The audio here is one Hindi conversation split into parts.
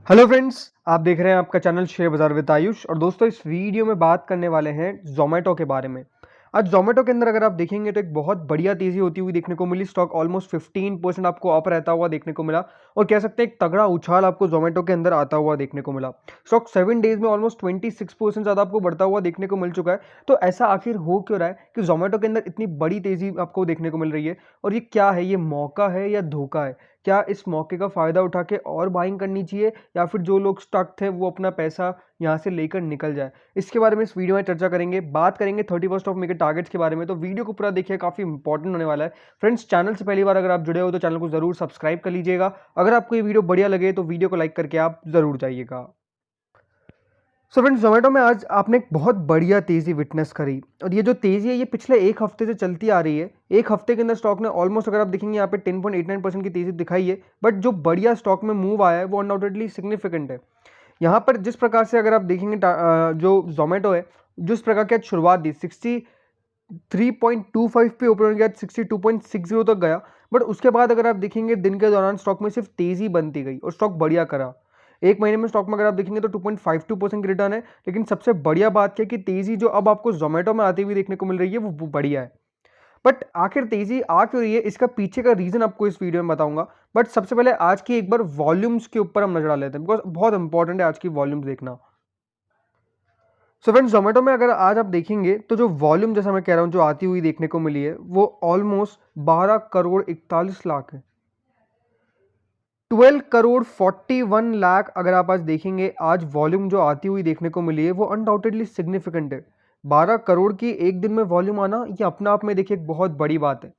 हेलो फ्रेंड्स, आप देख रहे हैं आपका चैनल शेयर बाजार विद आयुष। और दोस्तों, इस वीडियो में बात करने वाले हैं जोमेटो के बारे में। आज जोमेटो के अंदर अगर आप देखेंगे तो एक बहुत बढ़िया तेजी होती हुई देखने को मिली। स्टॉक ऑलमोस्ट 15% आपको अप रहता हुआ देखने को मिला और कह सकते हैं एक तगड़ा उछाल आपको जोमेटो के अंदर आता हुआ देखने को मिला। स्टॉक 7 डेज में ऑलमोस्ट 26% ज़्यादा आपको बढ़ता हुआ देखने को मिल चुका है। तो ऐसा आखिर हो क्यों रहा है कि जोमेटो के अंदर इतनी बड़ी तेजी आपको देखने को मिल रही है? और ये क्या है, ये मौका है या धोखा है? क्या इस मौके का फ़ायदा उठा के और बाइंग करनी चाहिए या फिर जो लोग स्टक थे वो अपना पैसा यहाँ से लेकर निकल जाए? इसके बारे में इस वीडियो में चर्चा करेंगे। बात करेंगे 31st ऑफ मे के टारगेट्स के बारे में। तो वीडियो को पूरा देखिए, काफ़ी इंपॉर्टेंट होने वाला है। फ्रेंड्स, चैनल से पहली बार अगर आप जुड़े हो तो चैनल को ज़रूर सब्सक्राइब कर लीजिएगा। अगर आपको ये वीडियो बढ़िया लगे तो वीडियो को लाइक करके आप ज़रूर जाइएगा। सो फ्रेंड्स, जोमेटो में आज आपने एक बहुत बढ़िया तेज़ी विटनेस करी और ये जो तेज़ी है ये पिछले एक हफ्ते से चलती आ रही है। एक हफ्ते के अंदर स्टॉक ने ऑलमोस्ट, अगर आप देखेंगे यहाँ पे 10.89% की तेज़ी दिखाई है। बट जो बढ़िया स्टॉक में मूव आया है वो अनडाउटेडली सिग्निफिकेंट है। यहाँ पर जिस प्रकार से अगर आप देखेंगे जो जोमेटो है, जिस प्रकार की आज शुरुआत दी 63.25 पे ओपन हो गया, 62.60 तक गया। बट उसके बाद अगर आप देखेंगे दिन के दौरान स्टॉक में सिर्फ तेज़ी बनती गई और स्टॉक बढ़िया करा। एक महीने में स्टॉक में अगर आप देखेंगे तो 2.52% की रिटर्न है। लेकिन सबसे बढ़िया बात क्या है कि तेज़ी जो अब आपको जोमेटो में आती हुई देखने को मिल रही है वो बढ़िया है। बट आखिर तेज़ी आ क्यों रही है, इसका पीछे का रीज़न आपको इस वीडियो में बताऊंगा। बट सबसे पहले आज की एक बार वॉल्यूम्स के ऊपर हम नजर डाल लेते हैं, बिकॉज बहुत इंपॉर्टेंट है आज की वॉल्यूम्स देखना। सो फ्रेंड्स, जोमेटो में अगर आज आप देखेंगे तो जो वॉल्यूम, जैसा मैं कह रहा हूँ, जो आती हुई देखने को मिली है वो ऑलमोस्ट 12 करोड़ 41 लाख है। 12 करोड़ 41 लाख अगर आप आज देखेंगे, आज वॉल्यूम जो आती हुई देखने को मिली है वो अनडाउटेडली सिग्निफिकेंट है। 12 करोड़ की एक दिन में वॉल्यूम आना, ये अपना आप में देखिए एक बहुत बड़ी बात है।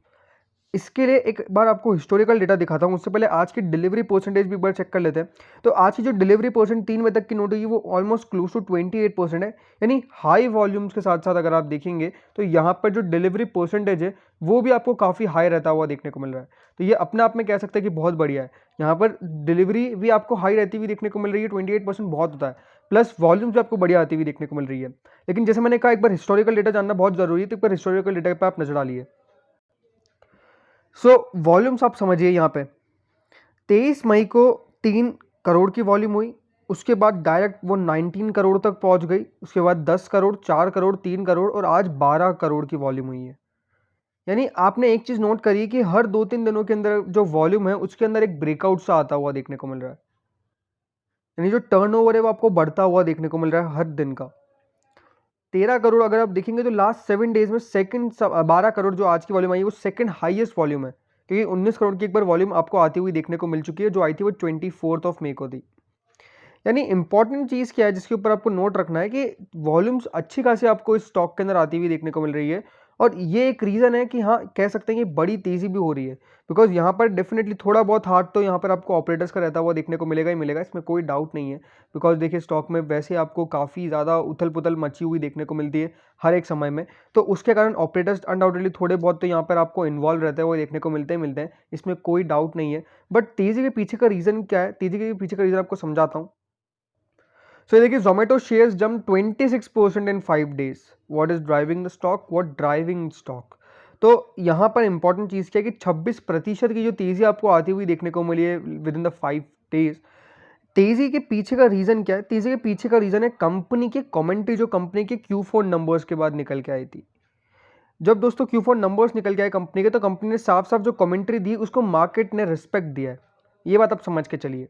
इसके लिए एक बार आपको हिस्टोरिकल डेटा दिखाता हूँ। उससे पहले आज की डिलीवरी परसेंटेज भी एक बार चेक कर लेते हैं। तो आज की जो डिलीवरी परसेंट 3 बजे तक की नोट हुई वो ऑलमोस्ट क्लोज टू 28% है। यानी हाई वॉल्यूम्स के साथ साथ अगर आप देखेंगे तो यहाँ पर जो डिलीवरी परसेंटेज है वो भी आपको काफ़ी हाई रहता हुआ देखने को मिल रहा है। तो ये अपने आप में कह सकते हैं कि बहुत बढ़िया है। यहाँ पर डिलीवरी भी आपको हाई रहती हुई देखने को मिल रही है, 28% बहुत होता है। प्लस वॉल्यूम्स भी आपको बढ़िया आती हुई देखने को मिल रही है। लेकिन जैसे मैंने कहा, एक बार हिस्टोरिकल डेटा जानना बहुत जरूरी है, तो एक बार हिस्टोरिकल डेटा पर आप नजर डालिए। सो वॉल्यूम्स आप समझिए, यहाँ पे 23 मई को 3 करोड़ की वॉल्यूम हुई। उसके बाद डायरेक्ट वो 19 करोड़ तक पहुंच गई। उसके बाद 10 करोड़, 4 करोड़, 3 करोड़ और आज 12 करोड़ की वॉल्यूम हुई है। यानी आपने एक चीज नोट करी कि हर 2-3 दिनों के अंदर जो वॉल्यूम है उसके अंदर एक ब्रेकआउट सा आता हुआ देखने को मिल रहा है। यानी जो टर्नओवर है वो आपको बढ़ता हुआ देखने को मिल रहा है हर दिन का। 13 करोड़ अगर आप देखेंगे तो लास्ट 7 डेज में सेकंड, 12 करोड़ जो आज की वॉल्यूम आई है वो सेकंड हाईएस्ट वॉल्यूम है। क्योंकि 19 करोड़ की एक बार वॉल्यूम आपको आती हुई देखने को मिल चुकी है, जो आई थी वो 24 ऑफ मे को थी। यानी इंपॉर्टेंट चीज़ क्या है जिसके ऊपर आपको नोट रखना है कि वॉल्यूम्स अच्छी खासी आपको इस स्टॉक के अंदर आती हुई देखने को मिल रही है। और ये एक रीज़न है कि हाँ, कह सकते हैं कि बड़ी तेज़ी भी हो रही है। बिकॉज यहाँ पर डेफिनेटली थोड़ा बहुत हार्ड तो यहाँ पर आपको ऑपरेटर्स का रहता हुआ देखने को मिलेगा ही मिलेगा, इसमें कोई डाउट नहीं है। बिकॉज देखिए, स्टॉक में वैसे आपको काफ़ी ज़्यादा उथल पुथल मची हुई देखने को मिलती है हर एक समय में। तो उसके कारण ऑपरेटर्स अनडाउटेडली थोड़े बहुत तो यहाँ पर आपको इन्वॉल्व रहते हुए देखने को मिलते हैं, इसमें कोई डाउट नहीं है। बट तेज़ी के पीछे का रीज़न क्या है, तेज़ी के पीछे का रीज़न आपको समझाता हूँ। So देखिए, Zomato shares jumped 26% in 5 days. What is driving the stock? What driving stock? तो यहाँ पर इंपॉर्टेंट चीज़ क्या है कि 26% की जो तेज़ी आपको आती हुई देखने को मिली है विद इन द 5 डेज। तेज़ी के पीछे का रीज़न क्या है? तेज़ी के पीछे का रीज़न है कंपनी के कमेंट्री, जो कंपनी के Q4 नंबर्स के बाद निकल के आई थी। जब दोस्तों Q4 नंबर्स निकल के आए कंपनी के, तो कंपनी ने साफ साफ जो कमेंट्री दी उसको मार्केट ने रिस्पेक्ट दिया है। ये बात आप समझ के चलिए।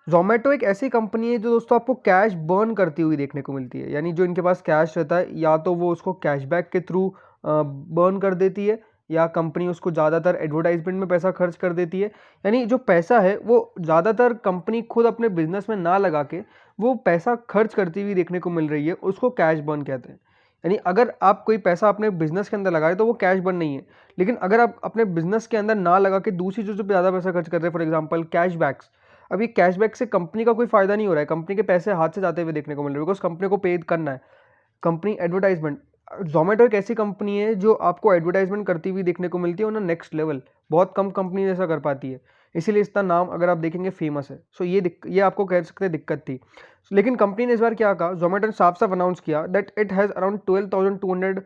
जोमेटो एक ऐसी कंपनी है जो दोस्तों आपको कैश बर्न करती हुई देखने को मिलती है। यानी जो इनके पास कैश रहता है, या तो वो उसको कैशबैक के थ्रू बर्न कर देती है, या कंपनी उसको ज़्यादातर एडवर्टाइजमेंट में पैसा खर्च कर देती है। यानी जो पैसा है वो ज़्यादातर कंपनी खुद अपने बिजनेस में ना लगा के वो पैसा खर्च करती हुई देखने को मिल रही है, उसको कैश बर्न कहते हैं। यानी अगर आप कोई पैसा अपने बिजनेस के अंदर लगा रहे तो वो कैश बर्न नहीं है। लेकिन अगर आप अपने बिजनेस के अंदर ना लगा के दूसरी चीज़ों पर ज़्यादा पैसा खर्च कर रहे हैं, फॉर एग्जाम्पल कैशबैक्स। अब ये कैशबैक से कंपनी का कोई फायदा नहीं हो रहा है, कंपनी के पैसे हाथ से जाते हुए देखने को मिल रहे हैं, बिकॉज कंपनी को पे करना है। कंपनी एडवर्टाइजमेंट, जोमेटो एक ऐसी कंपनी है जो आपको एडवर्टाइजमेंट करती हुई देखने को मिलती है ना, नेक्स्ट लेवल। बहुत कम कंपनी ऐसा कर पाती है, इसीलिए इसका नाम अगर आप देखेंगे फेमस है। सो ये आपको कह सकते हैं दिक्कत थी। लेकिन कंपनी ने इस बार क्या कहा, जोमेटो ने साफ साफ अनाउंस किया that it has around 12,200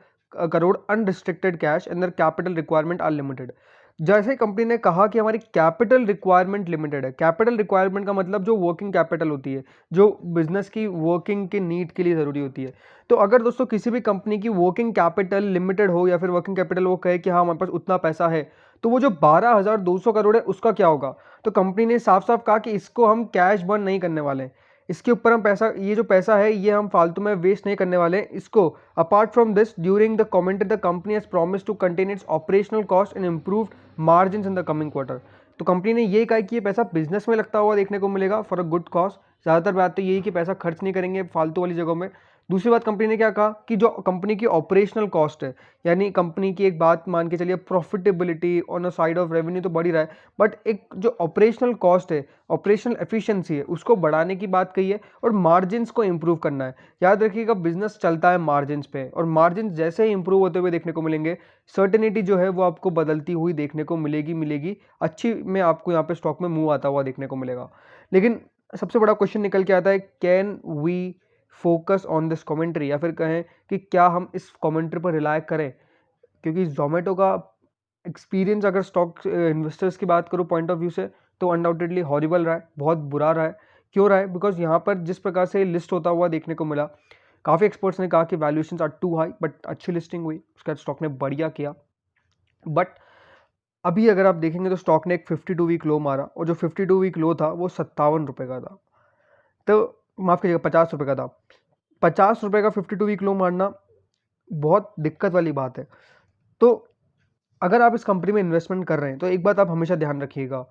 crore unrestricted cash and their capital requirement are limited. जैसे ही कंपनी ने कहा कि हमारी कैपिटल रिक्वायरमेंट लिमिटेड है। कैपिटल रिक्वायरमेंट का मतलब जो वर्किंग कैपिटल होती है, जो बिजनेस की वर्किंग के नीड के लिए ज़रूरी होती है। तो अगर दोस्तों किसी भी कंपनी की वर्किंग कैपिटल लिमिटेड हो या फिर वर्किंग कैपिटल वो कहे कि हाँ हमारे पास उतना पैसा है, तो वो जो 12,200 करोड़ है उसका क्या होगा? तो कंपनी ने साफ साफ कहा कि इसको हम कैश बर्न नहीं करने वाले हैं, इसके ऊपर हम पैसा, ये जो पैसा है ये हम फालतू में वेस्ट नहीं करने वाले हैं इसको। Apart from this, during the commented the company has promised to contain its operational cost and improved margin in the coming quarter. तो कंपनी ने ये कहा कि ये पैसा बिजनेस में लगता हुआ देखने को मिलेगा फॉर अ गुड कॉज। ज़्यादातर बात तो यही कि पैसा खर्च नहीं करेंगे फालतू वाली जगहों में। दूसरी बात कंपनी ने क्या कहा कि जो कंपनी की ऑपरेशनल कॉस्ट है, यानी कंपनी की एक बात मान के चलिए profitability on a side of revenue तो बढ़ ही रहा है, बट एक जो ऑपरेशनल कॉस्ट है, ऑपरेशनल एफिशिएंसी है, उसको बढ़ाने की बात कही है और मार्जिन्स को इंप्रूव करना है। याद रखिएगा बिजनेस चलता है मार्जिन्स पे, और मार्जिन्स जैसे ही इंप्रूव होते हुए देखने को मिलेंगे, सर्टेनिटी जो है वो आपको बदलती हुई देखने को मिलेगी अच्छी में, आपको यहाँ पे स्टॉक में मूव आता हुआ देखने को मिलेगा। लेकिन सबसे बड़ा क्वेश्चन निकल के आता है, can we focus on this commentary, या फिर कहें कि क्या हम इस कमेंट्री पर रिलाय करें? क्योंकि जोमेटो का एक्सपीरियंस अगर स्टॉक इन्वेस्टर्स की बात करूँ पॉइंट ऑफ व्यू से, तो अनडाउटेडली हॉरिबल रहा है, बहुत बुरा रहा है। क्यों रहा है? बिकॉज यहाँ पर जिस प्रकार से लिस्ट होता हुआ देखने को मिला, काफ़ी एक्सपर्ट्स ने कहा कि valuations are too high, but अच्छी लिस्टिंग हुई, उसके बाद स्टॉक ने बढ़िया किया। बट अभी अगर आप देखेंगे तो स्टॉक ने एक 52 वीक लो मारा, और जो 52 वीक लो था वो 57 रुपये का था। तो माफ़ कीजिएगा 50 रुपये का था। 50 रुपये का 52 वीक लो मारना बहुत दिक्कत वाली बात है। तो अगर आप इस कंपनी में इन्वेस्टमेंट कर रहे हैं तो एक बात आप हमेशा ध्यान रखिएगा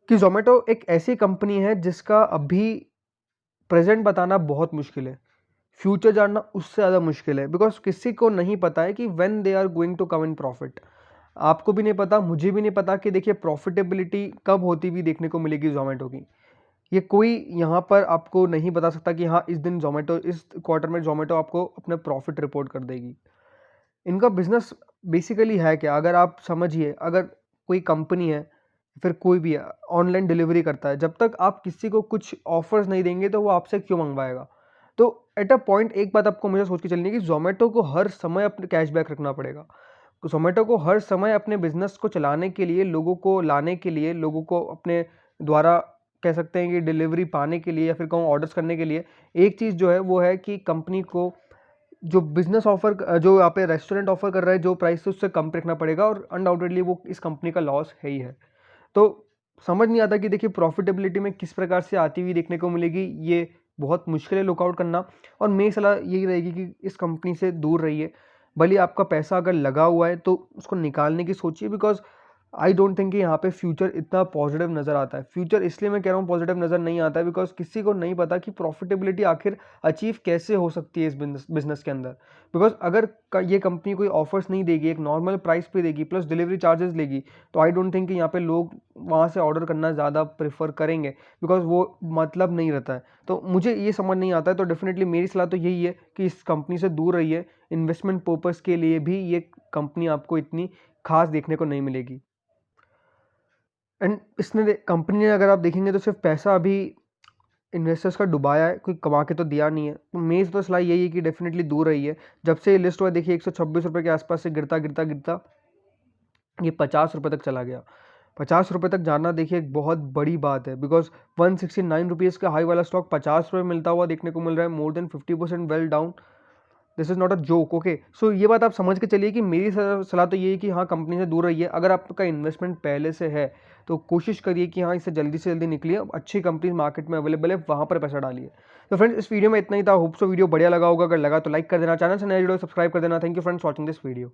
कि जोमेटो एक ऐसी कंपनी है जिसका अभी प्रेजेंट बताना बहुत मुश्किल है, फ्यूचर जानना उससे ज़्यादा मुश्किल है। बिकॉज किसी को नहीं पता है कि when they are going to come in profit. आपको भी नहीं पता, मुझे भी नहीं पता कि देखिए प्रॉफिटेबिलिटी कब होती हुई देखने को मिलेगी जोमेटो की। ये कोई यहाँ पर आपको नहीं बता सकता कि हाँ इस दिन जोमेटो, इस क्वार्टर में जोमेटो आपको अपने प्रॉफिट रिपोर्ट कर देगी। इनका बिजनेस बेसिकली है क्या? अगर आप समझिए, अगर कोई कंपनी है, फिर कोई भी है, ऑनलाइन डिलीवरी करता है, जब तक आप किसी को कुछ ऑफर्स नहीं देंगे तो वो आपसे क्यों मंगवाएगा? तो एट अ पॉइंट एक बात आपको मुझे सोच के चलनी है कि जोमेटो को हर समय अपने कैशबैक रखना पड़ेगा। जोमेटो को हर समय अपने बिजनेस को चलाने के लिए, लोगों को लाने के लिए, लोगों को अपने द्वारा कह सकते हैं कि डिलीवरी पाने के लिए, या फिर कहूँ ऑर्डर्स करने के लिए, एक चीज़ जो है वो है कि कंपनी को जो बिजनेस ऑफर, जो यहाँ पे रेस्टोरेंट ऑफर कर रहा है जो प्राइस है उससे कम पे रखना पड़ेगा, और अनडाउटेडली वो इस कंपनी का लॉस है ही है। तो समझ नहीं आता कि देखिए प्रॉफिटेबिलिटी में किस प्रकार से आती हुई देखने को मिलेगी, ये बहुत मुश्किल है लुकआउट करना। और मेरी सलाह यही रहेगी कि इस कंपनी से दूर रहिए। भले आपका पैसा अगर लगा हुआ है तो उसको निकालने की सोचिए, बिकॉज आई डोंट थिंक कि यहाँ पे फ्यूचर इतना पॉजिटिव नज़र आता है। फ्यूचर इसलिए मैं कह रहा हूँ पॉजिटिव नज़र नहीं आता है बिकॉज किसी को नहीं पता कि प्रॉफिटेबिलिटी आखिर अचीव कैसे हो सकती है इस बिजनेस के अंदर। बिकॉज अगर ये कंपनी कोई ऑफर्स नहीं देगी, एक नॉर्मल प्राइस पे देगी, प्लस डिलीवरी चार्जेस लेगी, तो आई डोंट थिंक कि यहाँ पे लोग वहाँ से ऑर्डर करना ज़्यादा प्रेफर करेंगे, बिकॉज वो मतलब नहीं रहता है। तो मुझे ये समझ नहीं आता है। तो डेफिनेटली मेरी सलाह तो यही है कि इस कंपनी से दूर रहिए। इन्वेस्टमेंट पर्पज़ के लिए भी ये कंपनी आपको इतनी खास देखने को नहीं मिलेगी। एंड इसने कंपनी ने, अगर आप देखेंगे तो सिर्फ पैसा अभी इन्वेस्टर्स का डुबाया है, कोई कमा के तो दिया नहीं है। तो मेरी तो सलाह यही है कि डेफिनेटली दूर रही है। जब से ये लिस्ट हुआ देखिए 126 रुपये के आसपास से गिरता गिरता गिरता ये 50 रुपये तक चला गया। 50 रुपये तक जाना देखिए एक बहुत बड़ी बात है, बिकॉज 169 रुपीज़ का हाई वाला स्टॉक 50 रुपये मिलता हुआ देखने को मिल रहा है, more than 50% well down. This is not a joke. Okay, so ये बात आप समझ के चलिए कि मेरी सलाह तो ये है कि हाँ कंपनी से दूर रहिए। अगर आपका इन्वेस्टमेंट पहले से है तो कोशिश करिए कि हाँ इससे जल्दी से जल्दी निकलिए। अच्छी कंपनी मार्केट में अवेलेबल है, वहाँ पर पैसा डालिए। तो फ्रेंड्स इस वीडियो में इतना ही था। होप सो वीडियो बढ़िया लगा होगा। अगर लगा तो लाइक कर देना, चैनल से नए वीडियो सब्सक्राइब कर देना। Thank you friends watching this video.